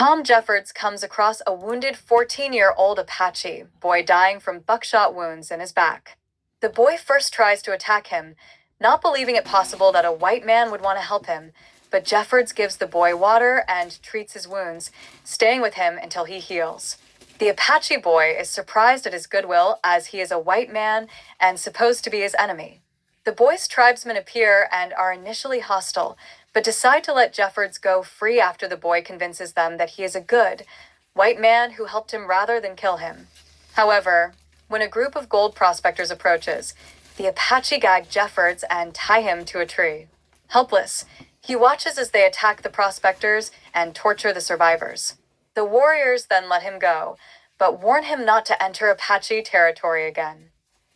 Tom Jeffords comes across a wounded 14-year-old Apache boy dying from buckshot wounds in his back. The boy first tries to attack him, not believing it possible that a white man would want to help him, but Jeffords gives the boy water and treats his wounds, staying with him until he heals. The Apache boy is surprised at his goodwill as he is a white man and supposed to be his enemy. The boy's tribesmen appear and are initially hostile, but decide to let Jeffords go free after the boy convinces them that he is a good, white man who helped him rather than kill him. However, when a group of gold prospectors approaches, the Apache gag Jeffords and tie him to a tree. Helpless, he watches as they attack the prospectors and torture the survivors. The warriors then let him go, but warn him not to enter Apache territory again.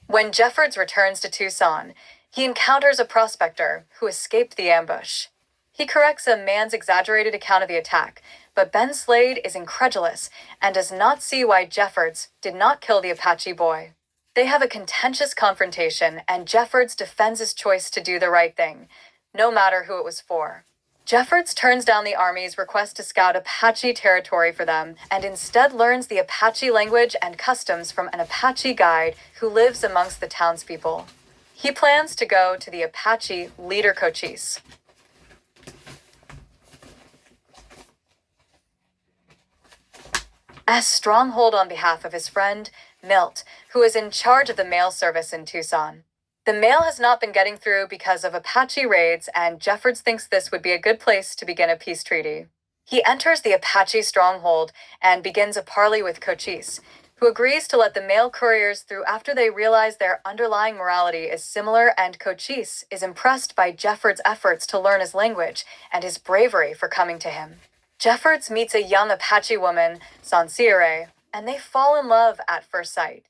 When Jeffords returns to Tucson, he encounters a prospector who escaped the ambush. He corrects a man's exaggerated account of the attack, but Ben Slade is incredulous and does not see why Jeffords did not kill the Apache boy. They have a contentious confrontation, and Jeffords defends his choice to do the right thing, no matter who it was for. Jeffords turns down the Army's request to scout Apache territory for them and instead learns the Apache language and customs from an Apache guide who lives amongst the townspeople. He plans to go to the Apache leader Cochise. As stronghold on behalf of his friend, Milt, who is in charge of the mail service in Tucson. The mail has not been getting through because of Apache raids, and Jeffords thinks this would be a good place to begin a peace treaty. He enters the Apache stronghold and begins a parley with Cochise, who agrees to let the mail couriers through after they realize their underlying morality is similar, and Cochise is impressed by Jeffords' efforts to learn his language and his bravery for coming to him. Jeffords meets a young Apache woman, Sansire, and they fall in love at first sight.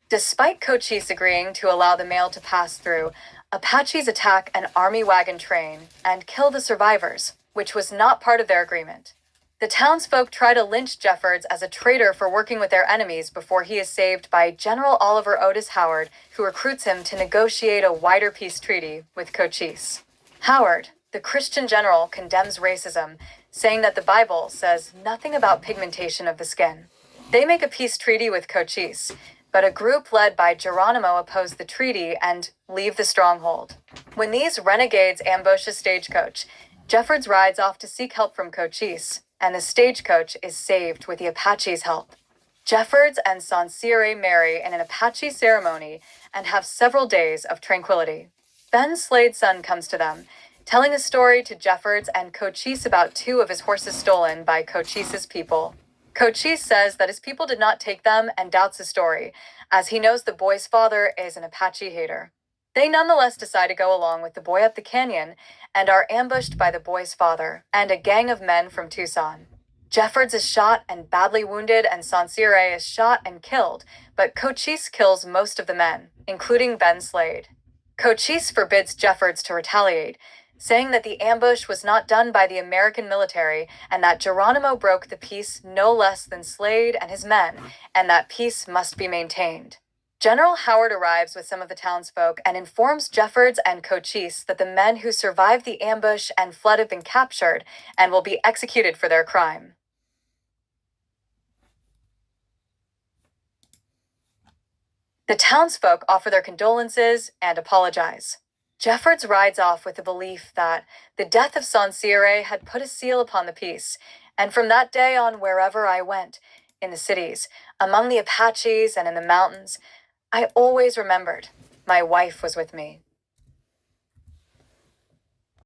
Despite Cochise agreeing to allow the mail to pass through, Apaches attack an army wagon train and kill the survivors, which was not part of their agreement. The townsfolk try to lynch Jeffords as a traitor for working with their enemies before he is saved by General Oliver Otis Howard, who recruits him to negotiate a wider peace treaty with Cochise. Howard, the Christian general, condemns racism, saying that the Bible says nothing about pigmentation of the skin. They make a peace treaty with Cochise, but a group led by Geronimo oppose the treaty and leave the stronghold. When these renegades ambush a stagecoach, Jeffords rides off to seek help from Cochise, and the stagecoach is saved with the Apache's help. Jeffords and Sansire marry in an Apache ceremony and have several days of tranquility. Ben Slade's son comes to them, telling a story to Jeffords and Cochise about 2 of his horses stolen by Cochise's people. Cochise says that his people did not take them and doubts his story, as he knows the boy's father is an Apache hater. They nonetheless decide to go along with the boy up the canyon and are ambushed by the boy's father and a gang of men from Tucson. Jeffords is shot and badly wounded, and Sansire is shot and killed, but Cochise kills most of the men, including Ben Slade. Cochise forbids Jeffords to retaliate, saying that the ambush was not done by the American military and that Geronimo broke the peace no less than Slade and his men, and that peace must be maintained. General Howard arrives with some of the townsfolk and informs Jeffords and Cochise that the men who survived the ambush and fled have been captured and will be executed for their crime. The townsfolk offer their condolences and apologize. Jeffords rides off with the belief that the death of Sansire had put a seal upon the peace, and from that day on, wherever I went, in the cities, among the Apaches, and in the mountains, I always remembered my wife was with me.